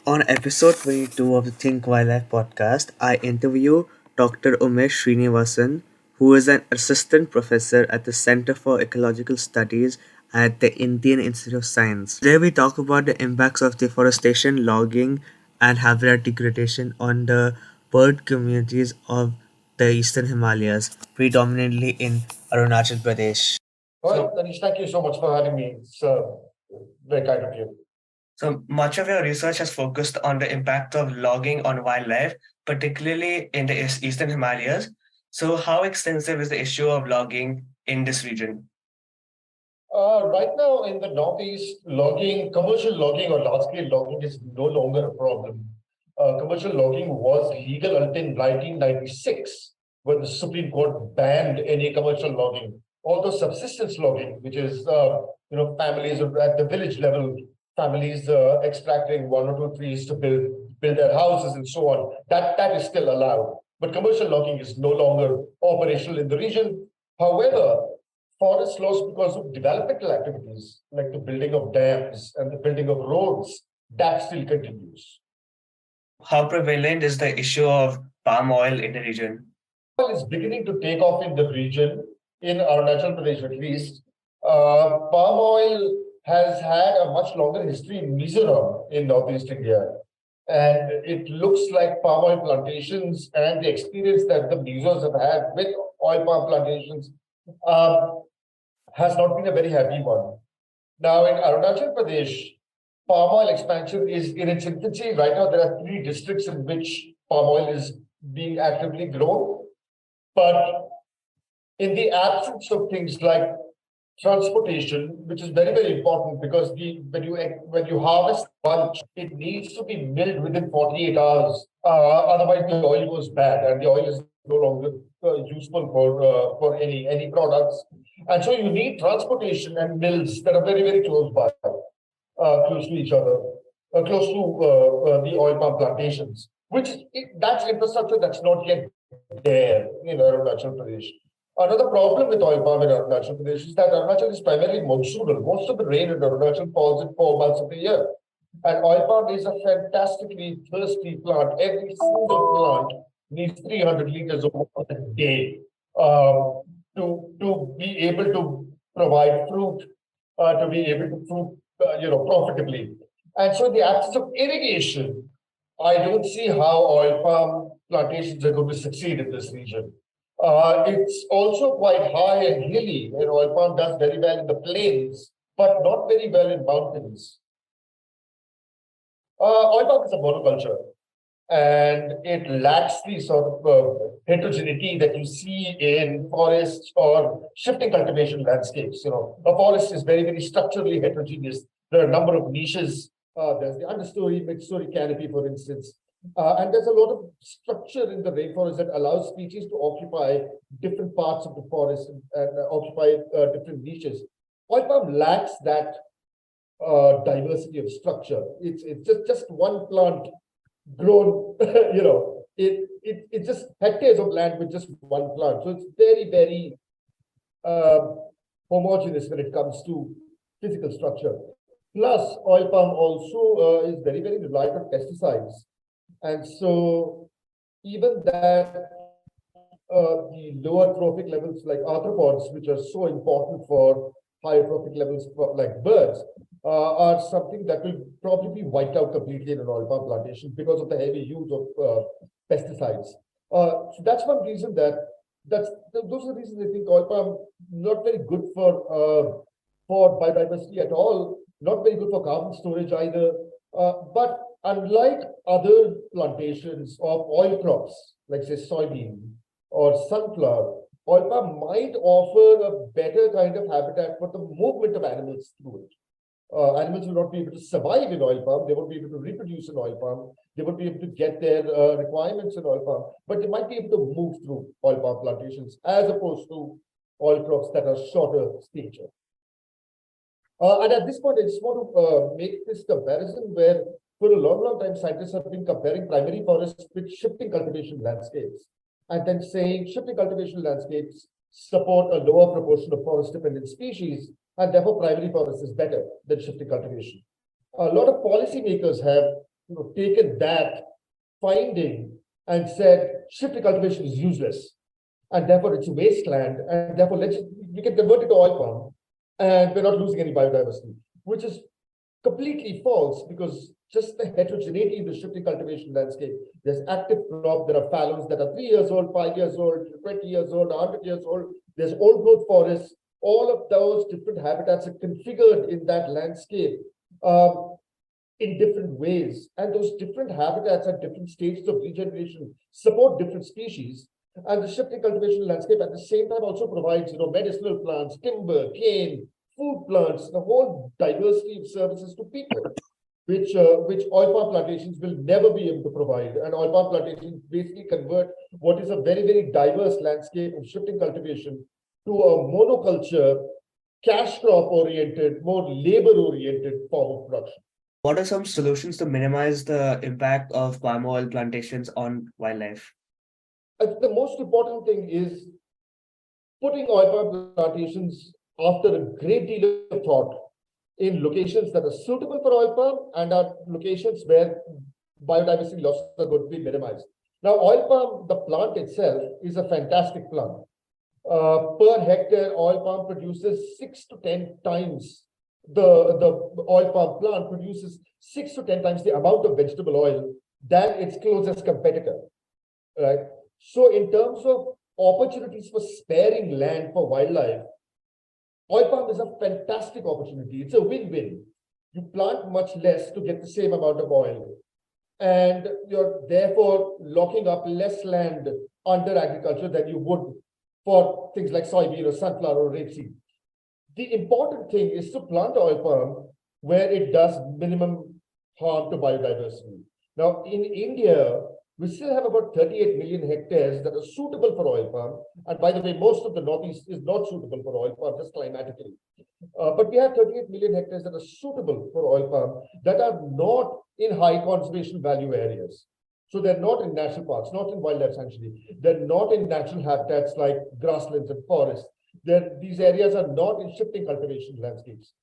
On episode 22 of the Think Wildlife podcast, I interview Dr. Umesh Srinivasan, who is an assistant professor at the Center for Ecological Studies at the Indian Institute of Science. Today, we talk about the impacts of deforestation, logging, and habitat degradation on the bird communities of the eastern Himalayas, predominantly in Arunachal Pradesh. Well, Manish, thank you so much for having me. It's very kind of you. So much of your research has focused on the impact of logging on wildlife, particularly in the eastern Himalayas. So, how extensive is the issue of logging in this region? Right now in the Northeast, commercial logging or large-scale logging is no longer a problem. Commercial logging was legal until 1996, when the Supreme Court banned any commercial logging. Although subsistence logging, which is families at the village level, families extracting one or two trees to build their houses and so on, that is still allowed. But commercial logging is no longer operational in the region. However, forest loss because of developmental activities like the building of dams and the building of roads, that still continues. How prevalent is the issue of palm oil in the region? Oil is beginning to take off in the region, in Arunachal Pradesh at least. Palm oil has had a much longer history in Mizoram in Northeast India. And it looks like palm oil plantations and the experience that the Mizos have had with oil palm plantations has not been a very happy one. Now, in Arunachal Pradesh, palm oil expansion is in its infancy. Right now, there are three districts in which palm oil is being actively grown. But in the absence of things like transportation, which is very, very important because when you harvest bunch, it needs to be milled within 48 hours. Otherwise, the oil goes bad, and the oil is no longer useful for any products. And so you need transportation and mills that are very, very close by, close to each other, close to the oil palm plantations, that's infrastructure that's not yet there in Arunachal Pradesh. Another problem with oil palm in Arunachal Pradesh is that Arunachal is primarily monsoonal. Most of the rain in Arunachal falls in 4 months of the year. And oil palm is a fantastically thirsty plant. Every single plant needs 300 liters of water a day to be able to provide fruit, to be able to fruit, profitably. And so, in the absence of irrigation, I don't see how oil palm plantations are going to succeed in this region. It's also quite high and hilly, and oil palm does very well in the plains, but not very well in mountains. Oil palm is a monoculture, and it lacks the sort of heterogeneity that you see in forests or shifting cultivation landscapes. A forest is very, very structurally heterogeneous. There are a number of niches. There's the understory, mid-story canopy, for instance. And there's a lot of structure in the rainforest that allows species to occupy different parts of the forest and occupy different niches. Oil palm lacks that diversity of structure. It's just one plant grown, it's just hectares of land with just one plant. So it's very, very homogeneous when it comes to physical structure. Plus, oil palm also is very, very reliant on pesticides. And so even that the lower trophic levels like arthropods, which are so important for higher trophic levels like birds, are something that will probably be wiped out completely in an oil palm plantation because of the heavy use of pesticides. So that's one reason those are the reasons I think oil palm not very good for biodiversity at all, not very good for carbon storage either. But unlike other plantations of oil crops, like say soybean or sunflower, oil palm might offer a better kind of habitat for the movement of animals through it. Animals will not be able to survive in oil palm. They won't be able to reproduce in oil palm. They won't be able to get their requirements in oil palm, but they might be able to move through oil palm plantations as opposed to oil crops that are shorter stature. And at this point, I just want to make this comparison where for a long, long time, scientists have been comparing primary forests with shifting cultivation landscapes and then saying shifting cultivation landscapes support a lower proportion of forest-dependent species, and therefore primary forest is better than shifting cultivation. A lot of policymakers have taken that finding and said shifting cultivation is useless and therefore it's a wasteland, and therefore we can convert it to oil palm, and we're not losing any biodiversity, which is completely false because just the heterogeneity in the shifting cultivation landscape. There's active crop, there are fallows that are 3 years old, 5 years old, 20 years old, 100 years old. There's old growth forests. All of those different habitats are configured in that landscape in different ways. And those different habitats at different stages of regeneration support different species. And the shifting cultivation landscape at the same time also provides, medicinal plants, timber, cane, food plants, the whole diversity of services to people, which oil palm plantations will never be able to provide. And oil palm plantations basically convert what is a very, very diverse landscape of shifting cultivation to a monoculture, cash crop oriented, more labor oriented form of production. What are some solutions to minimize the impact of palm oil plantations on wildlife? The most important thing is putting oil palm plantations after a great deal of thought in locations that are suitable for oil palm and are locations where biodiversity losses are going to be minimized. Now, oil palm, the plant itself, is a fantastic plant. Per hectare, oil palm produces 6 to 10 times the oil palm plant produces 6 to 10 times the amount of vegetable oil than its closest competitor, right? So in terms of opportunities for sparing land for wildlife, oil palm is a fantastic opportunity. It's a win-win. You plant much less to get the same amount of oil, and you're therefore locking up less land under agriculture than you would for things like soybean or sunflower or rapeseed. The important thing is to plant oil palm where it does minimum harm to biodiversity. Now, in India, we still have about 38 million hectares that are suitable for oil palm. And by the way, most of the Northeast is not suitable for oil palm, just climatically. But we have 38 million hectares that are suitable for oil palm that are not in high conservation value areas. So they're not in national parks, not in wildlife sanctuary. They're not in natural habitats like grasslands and forests. These areas are not in shifting cultivation landscapes.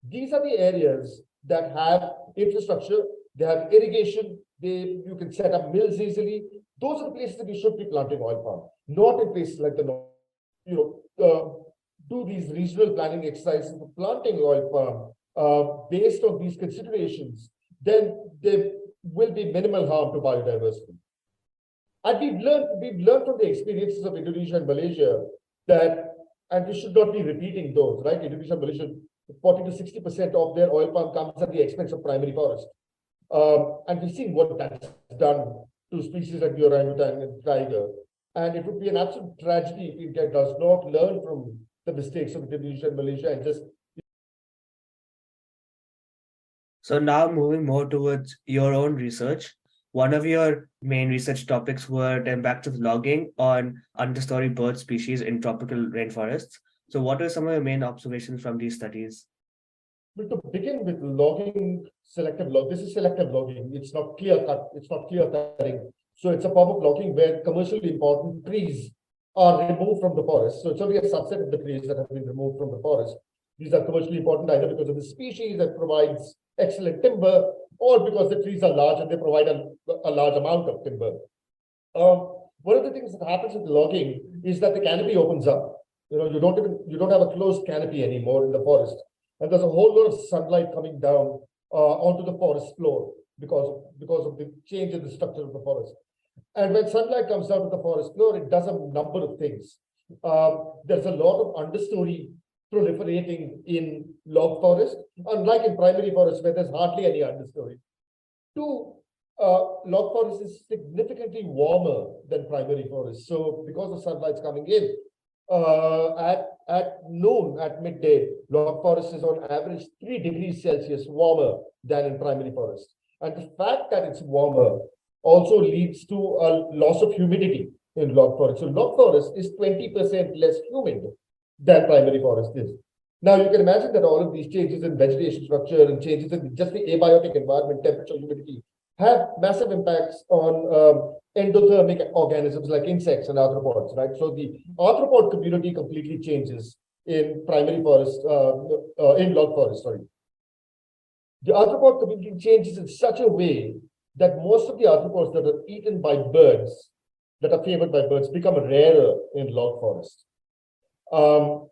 These are the areas that have infrastructure, they have irrigation, you can set up mills easily. Those are the places that you should be planting oil palm, not in places like the north. Do these regional planning exercises for planting oil palm based on these considerations, then there will be minimal harm to biodiversity. And we've learned from the experiences of Indonesia and Malaysia that, and we should not be repeating those, right? Indonesia and Malaysia, 40 to 60% of their oil palm comes at the expense of primary forest. And we've seen what that's done to species like the orangutan and tiger. And it would be an absolute tragedy if India does not learn from the mistakes of Indonesia and Malaysia and just. So now moving more towards your own research, one of your main research topics were the impact of logging on understory bird species in tropical rainforests. So what are some of your main observations from these studies? Well, to begin with, logging, selective log. This is selective logging. It's not clear cut. It's not clear cutting. So it's a form of logging where commercially important trees are removed from the forest. So it's only a subset of the trees that have been removed from the forest. These are commercially important either because of the species that provides excellent timber, or because the trees are large and they provide a large amount of timber. One of the things that happens with logging is that the canopy opens up. You don't have a closed canopy anymore in the forest, and there's a whole lot of sunlight coming down onto the forest floor because of the change in the structure of the forest. And when sunlight comes down to the forest floor, it does a number of things. There's a lot of understory proliferating in log forest, unlike in primary forest where there's hardly any understory. Two, log forest is significantly warmer than primary forest. So because the sunlight's coming in, at noon, at midday, log forest is on average 3 degrees Celsius warmer than in primary forest. And the fact that it's warmer also leads to a loss of humidity in log forest. So log forest is 20% less humid than primary forest is. Now you can imagine that all of these changes in vegetation structure and changes in just the abiotic environment, temperature, humidity, have massive impacts on endothermic organisms like insects and arthropods, right? So the arthropod community completely changes in primary forest, in log forest, sorry. The arthropod community changes in such a way that most of the arthropods that are eaten by birds, that are favored by birds, become rarer in log forests. Um,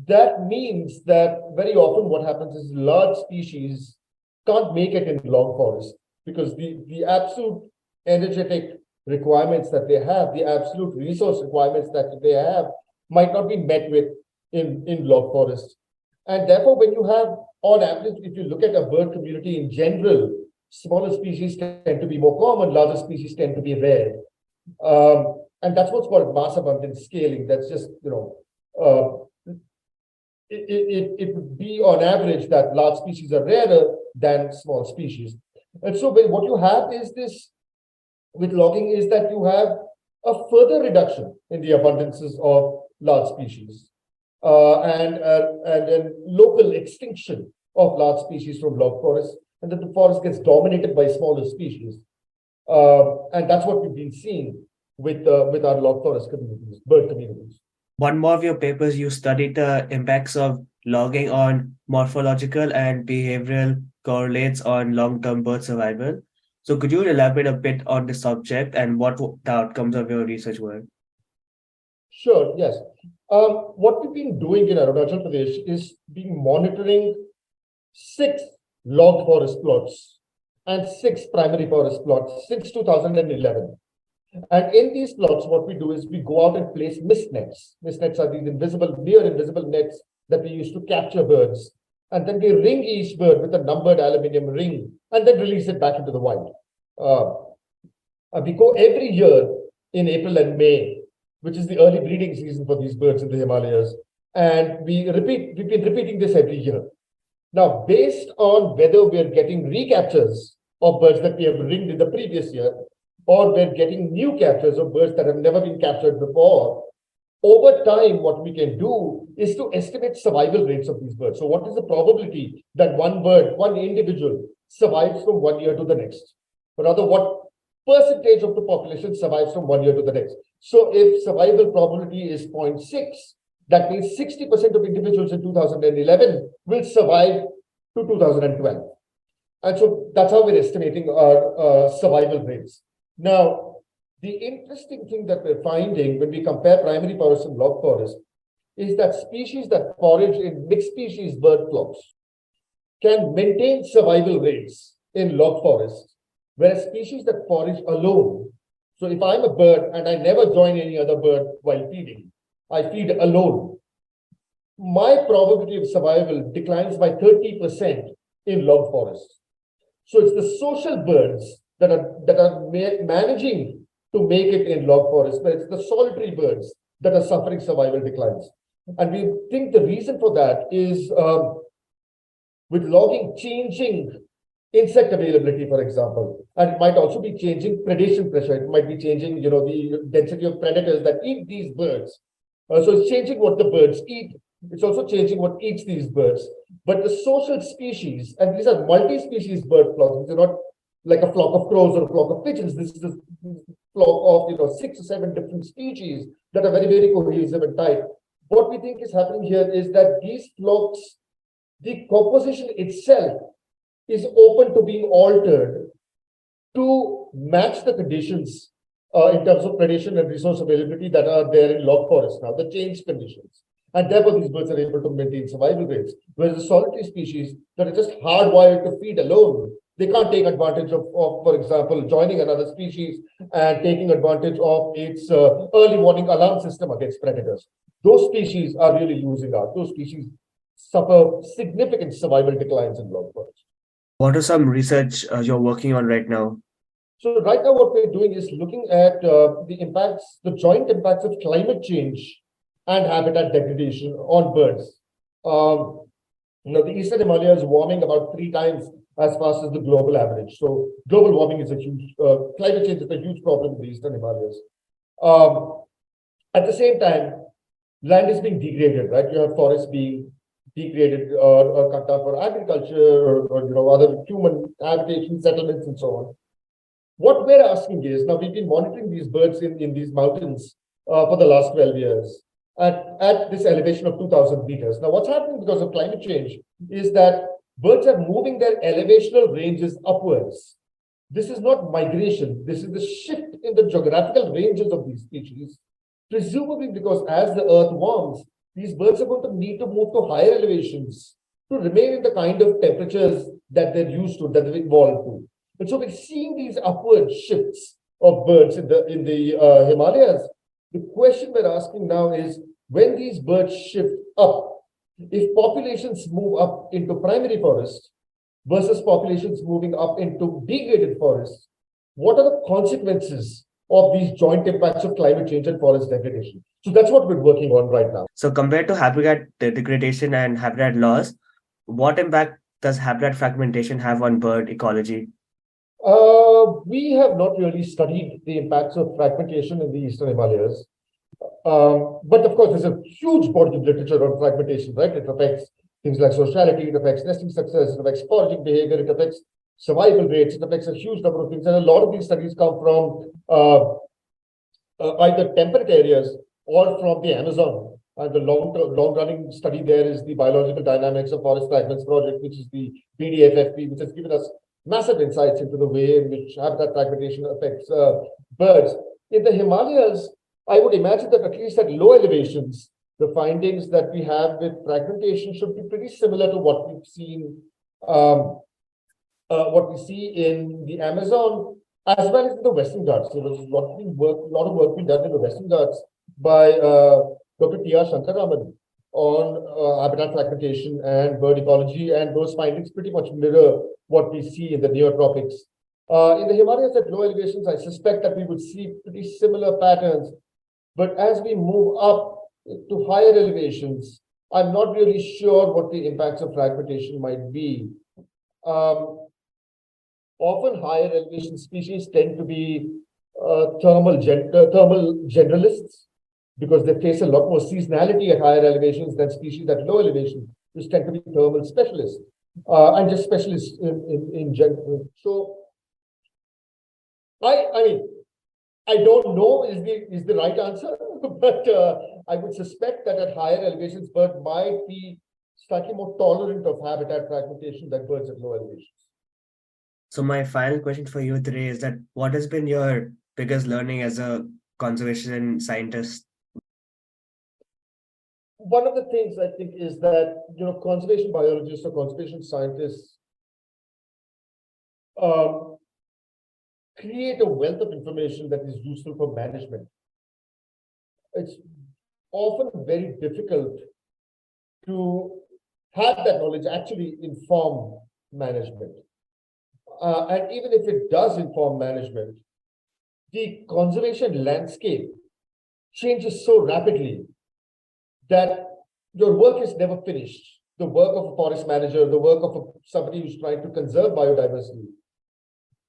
that means that very often what happens is large species can't make it in log forest because the absolute energetic requirements that they have, the absolute resource requirements that they have, might not be met with in log forest. And therefore, when you have, on average, if you look at a bird community in general, smaller species tend to be more common, larger species tend to be rare. And that's what's called mass abundance scaling. That's just, it would be on average that large species are rarer than small species. And so what you have is this with logging is that you have a further reduction in the abundances of large species and then local extinction of large species from log forests, and that the forest gets dominated by smaller species. And that's what we've been seeing with our log forest communities, bird communities. One more of your papers, you studied the impacts of logging on morphological and behavioral correlates on long-term bird survival. So could you elaborate a bit on the subject and what the outcomes of your research were? Sure, yes. What we've been doing in Arunachal Pradesh is being monitoring 6 log forest plots and 6 primary forest plots since 2011. And in these plots, what we do is we go out and place mist nets. Mist nets are these invisible, near invisible nets that we use to capture birds. And then we ring each bird with a numbered aluminium ring and then release it back into the wild. We go every year in April and May, which is the early breeding season for these birds in the Himalayas. And we've been repeating this every year. Now, based on whether we're getting recaptures of birds that we have ringed in the previous year, or we're getting new captures of birds that have never been captured before, over time, what we can do is to estimate survival rates of these birds. So what is the probability that one bird, one individual, survives from one year to the next? Or rather, what percentage of the population survives from one year to the next? So if survival probability is 0.6, that means 60% of individuals in 2011 will survive to 2012. And so that's how we're estimating our survival rates. Now, the interesting thing that we're finding when we compare primary forest and log forest is that species that forage in mixed species bird flocks can maintain survival rates in log forests, whereas species that forage alone. So if I'm a bird and I never join any other bird while feeding, I feed alone, my probability of survival declines by 30% in log forests. So it's the social birds that are managing to make it in log forests, but it's the solitary birds that are suffering survival declines. And we think the reason for that is with logging changing insect availability, for example, and it might also be changing predation pressure. It might be changing, the density of predators that eat these birds. So it's changing what the birds eat. It's also changing what eats these birds. But the social species, and these are multi-species bird flocks, these are not like a flock of crows or a flock of pigeons. This is a flock of 6 or 7 different species that are very, very cohesive and tight. What we think is happening here is that these flocks, the composition itself is open to being altered to match the conditions in terms of predation and resource availability that are there in log forests now, the changed conditions. And therefore, these birds are able to maintain survival rates. Whereas the solitary species that are just hardwired to feed alone, they can't take advantage of, for example, joining another species and taking advantage of its early warning alarm system against predators. Those species are really losing out. Those species suffer significant survival declines in log forests. What are some research you're working on right now? So right now, what we're doing is looking at the joint impacts of climate change and habitat degradation on birds. The Eastern Himalayas is warming about 3 times as fast as the global average. So global warming is a huge, climate change is a huge problem in the Eastern Himalayas. At the same time, land is being degraded, right? You have forests being degraded or cut down for agriculture or other human habitation settlements and so on. What we're asking is, now we've been monitoring these birds in these mountains for the last 12 years at this elevation of 2,000 meters. Now, what's happening because of climate change is that birds are moving their elevational ranges upwards. This is not migration. This is the shift in the geographical ranges of these species, presumably because as the earth warms, these birds are going to need to move to higher elevations to remain in the kind of temperatures that they're used to, that they've evolved to. And so we're seeing these upward shifts of birds in the Himalayas. The question we're asking now is, when these birds shift up, if populations move up into primary forest versus populations moving up into degraded forests, what are the consequences of these joint impacts of climate change and forest degradation? So that's what we're working on right now. So compared to habitat degradation and habitat loss, what impact does habitat fragmentation have on bird ecology? We have not really studied the impacts of fragmentation in the Eastern Himalayas. But of course, there's a huge body of literature on fragmentation, right? It affects things like sociality, it affects nesting success, it affects foraging behavior, it affects survival rates, it affects a huge number of things. And a lot of these studies come from either temperate areas or from the Amazon. And the long-running study there is the Biological Dynamics of Forest Fragments Project, which is the BDFFP, which has given us massive insights into the way in which habitat fragmentation affects birds. In the Himalayas, I would imagine that at least at low elevations, the findings that we have with fragmentation should be pretty similar to what we've seen, what we see in the Amazon as well as in the Western Ghats. So there's a lot of work being done in the Western Ghats by Dr. T.R. Shankaraman on habitat fragmentation and bird ecology, and those findings pretty much mirror what we see in the neotropics. In the Himalayas at low elevations, I suspect that we would see pretty similar patterns. But as we move up to higher elevations, I'm not really sure what the impacts of fragmentation might be. Often higher elevation species tend to be thermal generalists because they face a lot more seasonality at higher elevations than species at low elevation, which tend to be thermal specialists and just specialists in general. So I mean, I don't know is the right answer, but I would suspect that at higher elevations, birds might be slightly more tolerant of habitat fragmentation than birds at low elevations. So my final question for you today is that what has been your biggest learning as a conservation scientist? One of the things I think is that conservation biologists or conservation scientists create a wealth of information that is useful for management. It's often very difficult to have that knowledge actually inform management. And even if it does inform management, the conservation landscape changes so rapidly that your work is never finished. The work of a forest manager, the work of somebody who's trying to conserve biodiversity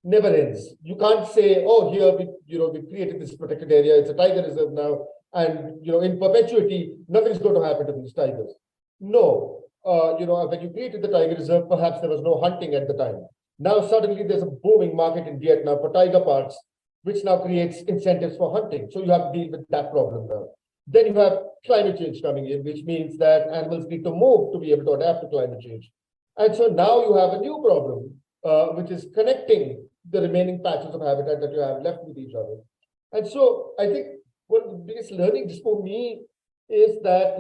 never ends. You can't say, oh, here we created this protected area, it's a tiger reserve now, and in perpetuity, nothing's going to happen to these tigers. No, when you created the tiger reserve, perhaps there was no hunting at the time. Now suddenly there's a booming market in Vietnam for tiger parts, which now creates incentives for hunting. So you have to deal with that problem now. Then you have climate change coming in, which means that animals need to move to be able to adapt to climate change. And so now you have a new problem, which is connecting the remaining patches of habitat that you have left with each other. And so I think one of the biggest learnings for me is that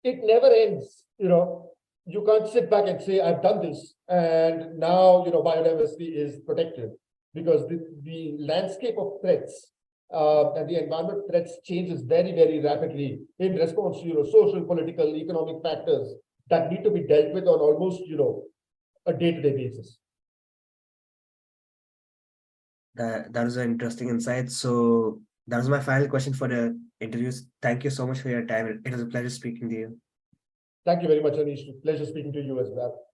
it never ends. You can't sit back and say, I've done this, and now biodiversity is protected, because the landscape of threats and the environment threats changes very, very rapidly in response to social, political, economic factors that need to be dealt with on almost a day-to-day basis. That was an interesting insight. So that was my final question for the interviews. Thank you so much for your time. It was a pleasure speaking to you. Thank you very much, Anish. Pleasure speaking to you as well.